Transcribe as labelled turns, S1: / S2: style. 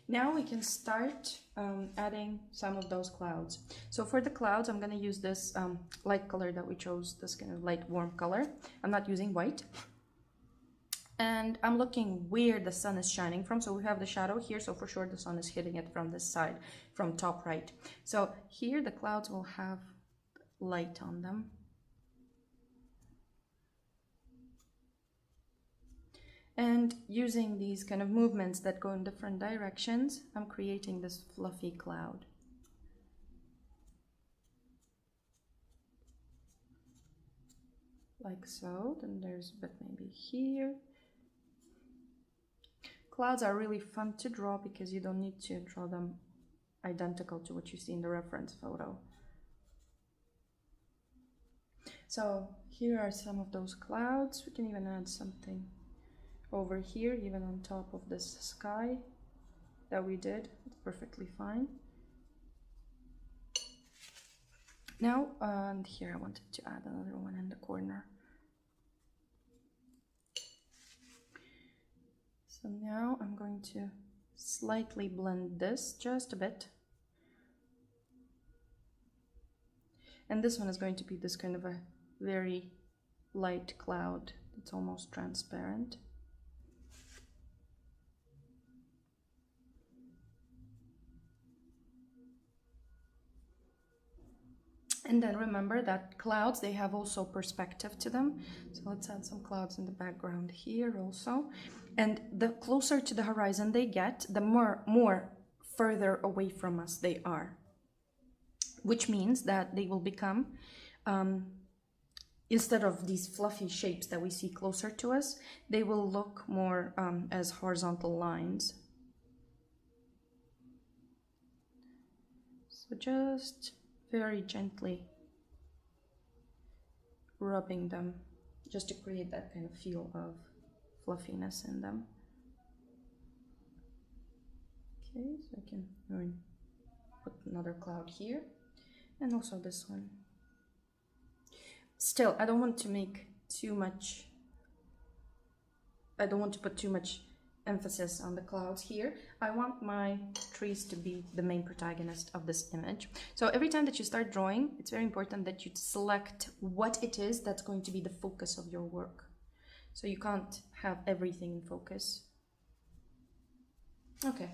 S1: Now we can start adding some of those clouds. So for the clouds, I'm going to use this light color that we chose, this kind of light warm color. I'm not using white. And I'm looking where the sun is shining from. So we have the shadow here, so for sure the sun is hitting it from this side, from top right. So here the clouds will have light on them. And using these kind of movements that go in different directions, I'm creating this fluffy cloud. Like so. Then there's a bit maybe here. Clouds are really fun to draw because you don't need to draw them identical to what you see in the reference photo. So here are some of those clouds. We can even add something over here, even on top of this sky that we did. It's perfectly fine. Now, and here I wanted to add another one in the corner. So now I'm going to slightly blend this just a bit. And this one is going to be this kind of a very light cloud. It's almost transparent. And then remember that clouds, they have also perspective to them. So let's add some clouds in the background here also. And the closer to the horizon they get, the more further away from us they are. Which means that they will become, instead of these fluffy shapes that we see closer to us, they will look more as horizontal lines. So just very gently rubbing them just to create that kind of feel of fluffiness in them. Okay, so I can put another cloud here and also this one. Still, I don't want to make too much, I don't want to put too much emphasis on the clouds here. I want my trees to be the main protagonist of this image. So every time that you start drawing, it's very important that you select what it is that's going to be the focus of your work. So you can't have everything in focus. Okay,